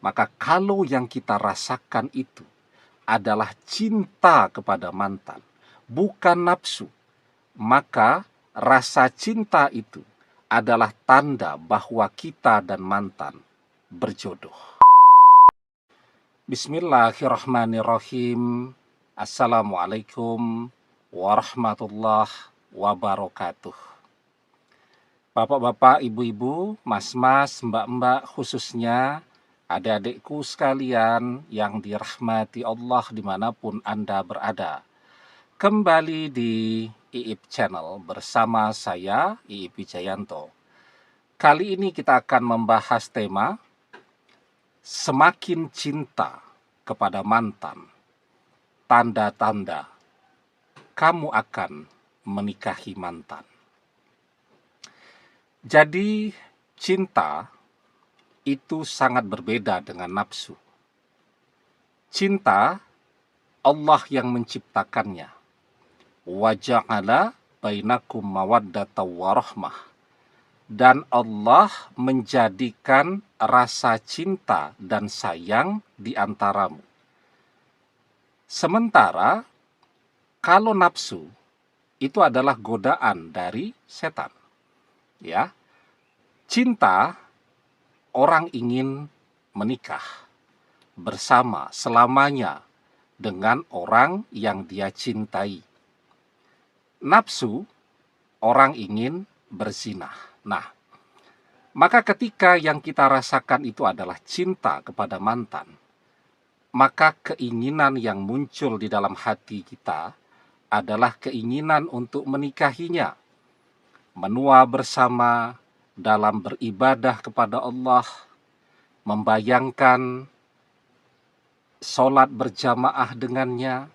Maka kalau yang kita rasakan itu adalah cinta kepada mantan, bukan nafsu, maka rasa cinta itu adalah tanda bahwa kita dan mantan berjodoh. Bismillahirrahmanirrahim. Assalamualaikum warahmatullahi wabarakatuh. Bapak-bapak, ibu-ibu, mas-mas, mbak-mbak, khususnya adik-adikku sekalian yang dirahmati Allah dimanapun Anda berada. Kembali di IIP Channel bersama saya, IIP Wijayanto. Kali ini kita akan membahas tema semakin cinta kepada mantan, tanda-tanda kamu akan menikahi mantan. Jadi cinta itu sangat berbeda dengan nafsu. Cinta Allah yang menciptakannya. Wa ja'ala bainakum mawaddatan warahmah. Dan Allah menjadikan rasa cinta dan sayang di antaramu. Sementara kalau nafsu itu adalah godaan dari setan. Ya. Cinta, orang ingin menikah bersama selamanya dengan orang yang dia cintai. Nafsu, orang ingin berzinah. Nah, maka ketika yang kita rasakan itu adalah cinta kepada mantan, maka keinginan yang muncul di dalam hati kita adalah keinginan untuk menikahinya, menua bersama dalam beribadah kepada Allah, membayangkan sholat berjamaah dengannya,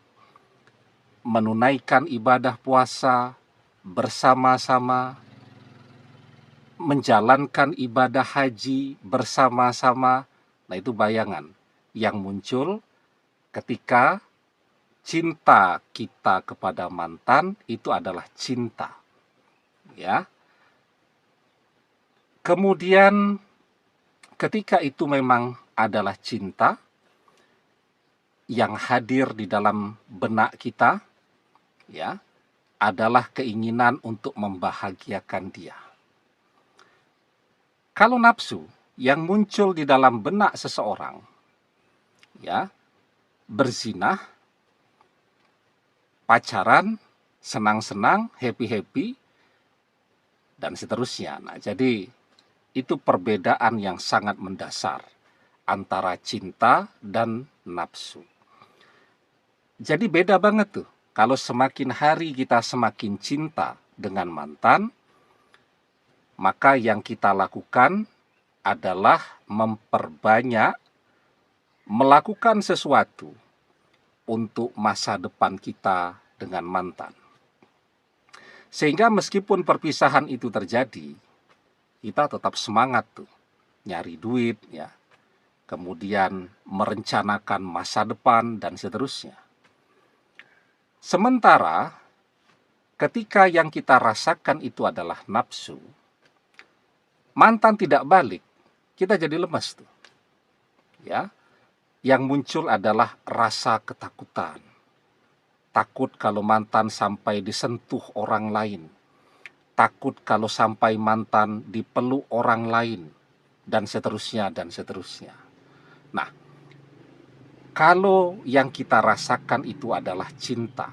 menunaikan ibadah puasa bersama-sama, menjalankan ibadah haji bersama-sama. Nah, itu bayangan yang muncul ketika cinta kita kepada mantan itu adalah cinta. Ya. Kemudian ketika itu memang adalah cinta yang hadir di dalam benak kita, ya, adalah keinginan untuk membahagiakan dia. Kalau nafsu yang muncul di dalam benak seseorang, ya, berzinah, pacaran, senang-senang, happy-happy, dan seterusnya. Nah, jadi itu perbedaan yang sangat mendasar antara cinta dan nafsu. Jadi beda banget tuh. Kalau semakin hari kita semakin cinta dengan mantan, maka yang kita lakukan adalah memperbanyak melakukan sesuatu untuk masa depan kita dengan mantan. Sehingga meskipun perpisahan itu terjadi, kita tetap semangat tuh, nyari duit, ya, kemudian merencanakan masa depan, dan seterusnya. Sementara, ketika yang kita rasakan itu adalah nafsu, mantan tidak balik, kita jadi lemas tuh. Ya, yang muncul adalah rasa ketakutan. Takut kalau mantan sampai disentuh orang lain. Takut kalau sampai mantan dipeluk orang lain, dan seterusnya, dan seterusnya. Nah, kalau yang kita rasakan itu adalah cinta,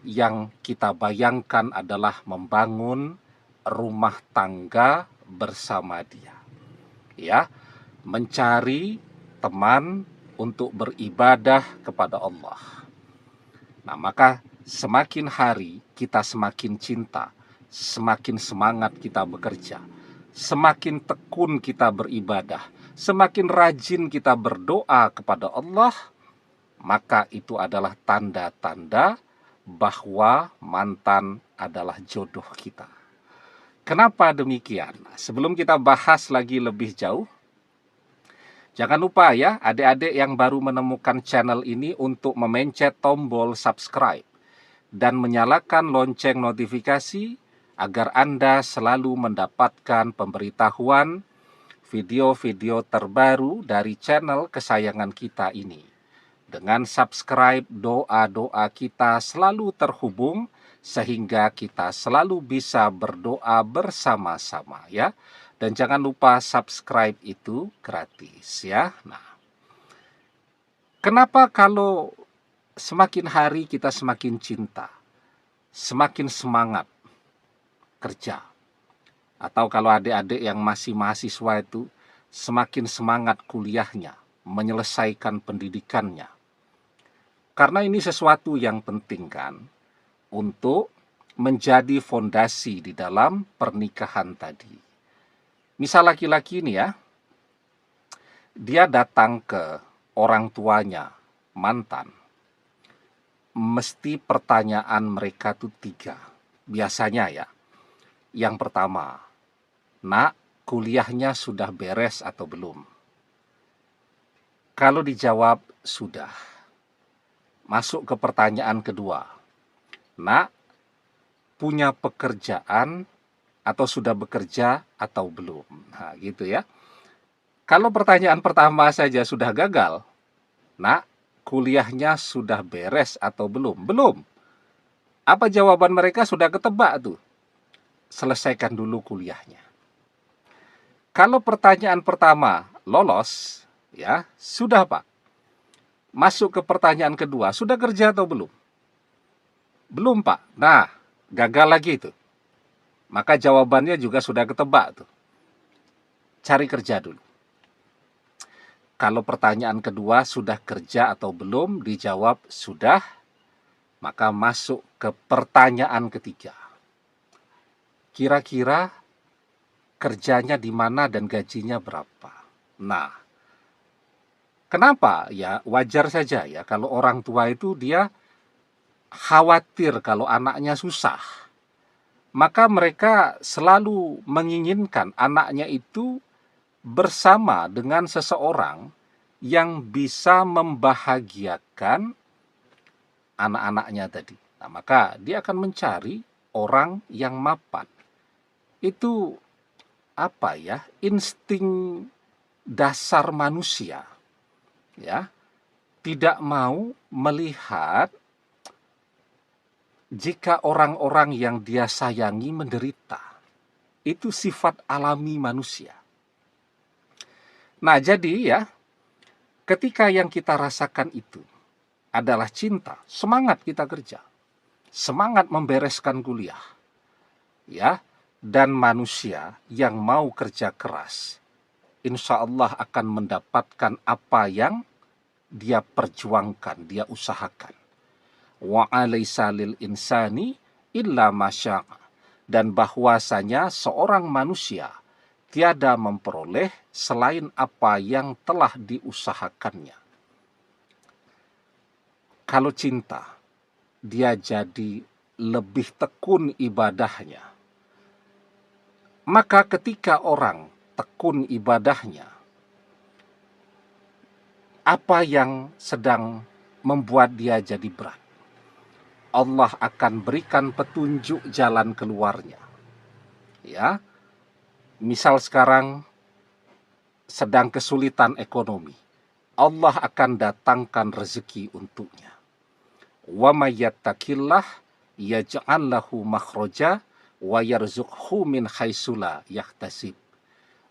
yang kita bayangkan adalah membangun rumah tangga bersama dia, ya, mencari teman untuk beribadah kepada Allah. Nah, maka semakin hari kita semakin cinta, semakin semangat kita bekerja, semakin tekun kita beribadah, semakin rajin kita berdoa kepada Allah, maka itu adalah tanda-tanda bahwa mantan adalah jodoh kita. Kenapa demikian? Sebelum kita bahas lagi lebih jauh, jangan lupa ya, adik-adik yang baru menemukan channel ini untuk memencet tombol subscribe dan menyalakan lonceng notifikasi agar Anda selalu mendapatkan pemberitahuan video-video terbaru dari channel kesayangan kita ini. Dengan subscribe, doa-doa kita selalu terhubung sehingga kita selalu bisa berdoa bersama-sama ya. Dan jangan lupa subscribe itu gratis ya. Nah, kenapa kalau semakin hari kita semakin cinta, semakin semangat kerja? Atau kalau adik-adik yang masih mahasiswa itu semakin semangat kuliahnya, menyelesaikan pendidikannya. Karena ini sesuatu yang penting kan, untuk menjadi fondasi di dalam pernikahan tadi. Misal laki-laki ini ya, dia datang ke orang tuanya, mantan. Mesti pertanyaan mereka tuh 3. Biasanya ya. Yang pertama, nak, kuliahnya sudah beres atau belum? Kalau dijawab sudah, masuk ke pertanyaan kedua. Nak, punya pekerjaan atau sudah bekerja atau belum? Nah, gitu ya. Kalau pertanyaan pertama saja sudah gagal, nak, kuliahnya sudah beres atau belum? Belum. Apa jawaban mereka? Sudah ketebak tuh. Selesaikan dulu kuliahnya. Kalau pertanyaan pertama lolos, ya sudah Pak. Masuk ke pertanyaan kedua, sudah kerja atau belum? Belum Pak. Nah, gagal lagi itu. Maka jawabannya juga sudah ketebak tuh. Cari kerja dulu. Kalau pertanyaan kedua sudah kerja atau belum, dijawab sudah, maka masuk ke pertanyaan ketiga. Kira-kira kerjanya di mana dan gajinya berapa? Nah, kenapa? Ya wajar saja ya kalau orang tua itu dia khawatir kalau anaknya susah. Maka mereka selalu menginginkan anaknya itu bersama dengan seseorang yang bisa membahagiakan anak-anaknya tadi. Nah, maka dia akan mencari orang yang mapan. Itu apa ya? Insting dasar manusia. Ya. Tidak mau melihat jika orang-orang yang dia sayangi menderita. Itu sifat alami manusia. Nah, jadi ya, ketika yang kita rasakan itu adalah cinta, semangat kita kerja, semangat membereskan kuliah, ya, dan manusia yang mau kerja keras, insya Allah akan mendapatkan apa yang dia perjuangkan, dia usahakan. Wa alaysa lil insani illa masya'a. Dan bahwasanya seorang manusia tiada memperoleh selain apa yang telah diusahakannya. Kalau cinta, dia jadi lebih tekun ibadahnya. Maka ketika orang tekun ibadahnya, apa yang sedang membuat dia jadi berat? Allah akan berikan petunjuk jalan keluarnya. Ya, misal sekarang sedang kesulitan ekonomi, Allah akan datangkan rezeki untuknya. Wa may yattaqillah yaj'al lahu makhraja wa yarzuqhu min haitsu la yahtasib.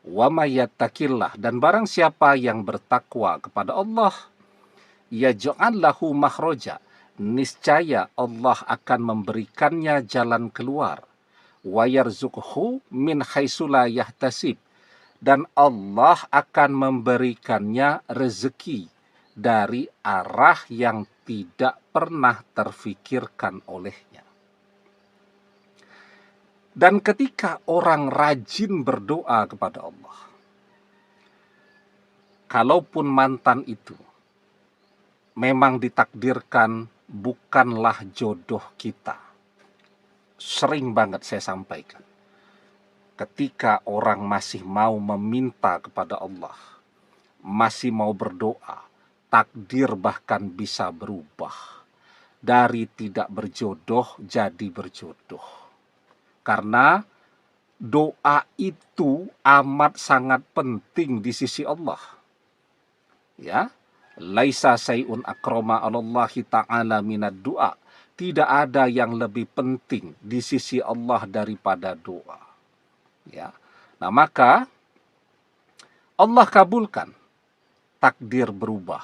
Wa may yattaqillah, dan barang siapa yang bertakwa kepada Allah, yaj'al lahu makhraja, niscaya Allah akan memberikannya jalan keluar. Wa yarzuqhu min haitsu la yahtasib, dan Allah akan memberikannya rezeki dari arah yang tidak pernah terfikirkan olehnya. Dan ketika orang rajin berdoa kepada Allah, kalaupun mantan itu memang ditakdirkan bukanlah jodoh kita, sering banget saya sampaikan, ketika orang masih mau meminta kepada Allah, masih mau berdoa, takdir bahkan bisa berubah. Dari tidak berjodoh jadi berjodoh. Karena doa itu amat sangat penting di sisi Allah. Ya, laisa sayun akroma alallahi ta'ala minad doa. Tidak ada yang lebih penting di sisi Allah daripada doa. Ya. Nah, maka Allah kabulkan, takdir berubah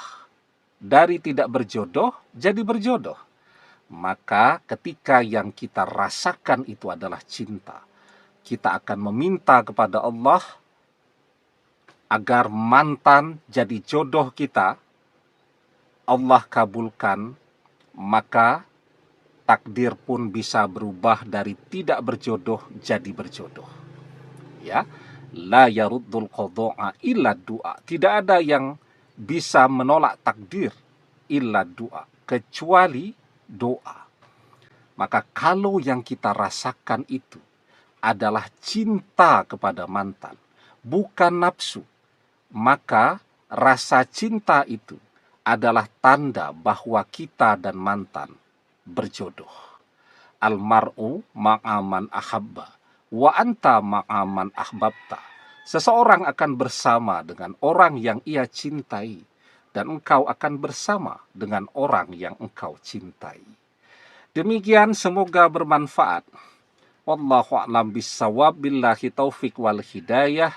dari tidak berjodoh jadi berjodoh. Maka ketika yang kita rasakan itu adalah cinta, kita akan meminta kepada Allah agar mantan jadi jodoh kita. Allah kabulkan, maka takdir pun bisa berubah dari tidak berjodoh jadi berjodoh. Ya, la yaruddul qadha'a illa du'a. Tidak ada yang bisa menolak takdir illa du'a, kecuali doa. Maka kalau yang kita rasakan itu adalah cinta kepada mantan, bukan nafsu, maka rasa cinta itu adalah tanda bahwa kita dan mantan berjodoh. Almar'u ma'aman ahabba wa anta ma'aman ahbabta. Seseorang akan bersama dengan orang yang ia cintai, dan engkau akan bersama dengan orang yang engkau cintai. Demikian, semoga bermanfaat. Wallahu a'lam bissawab, billahi taufik wal hidayah.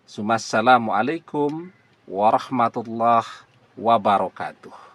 Assalamualaikum warahmatullahi wabarakatuh.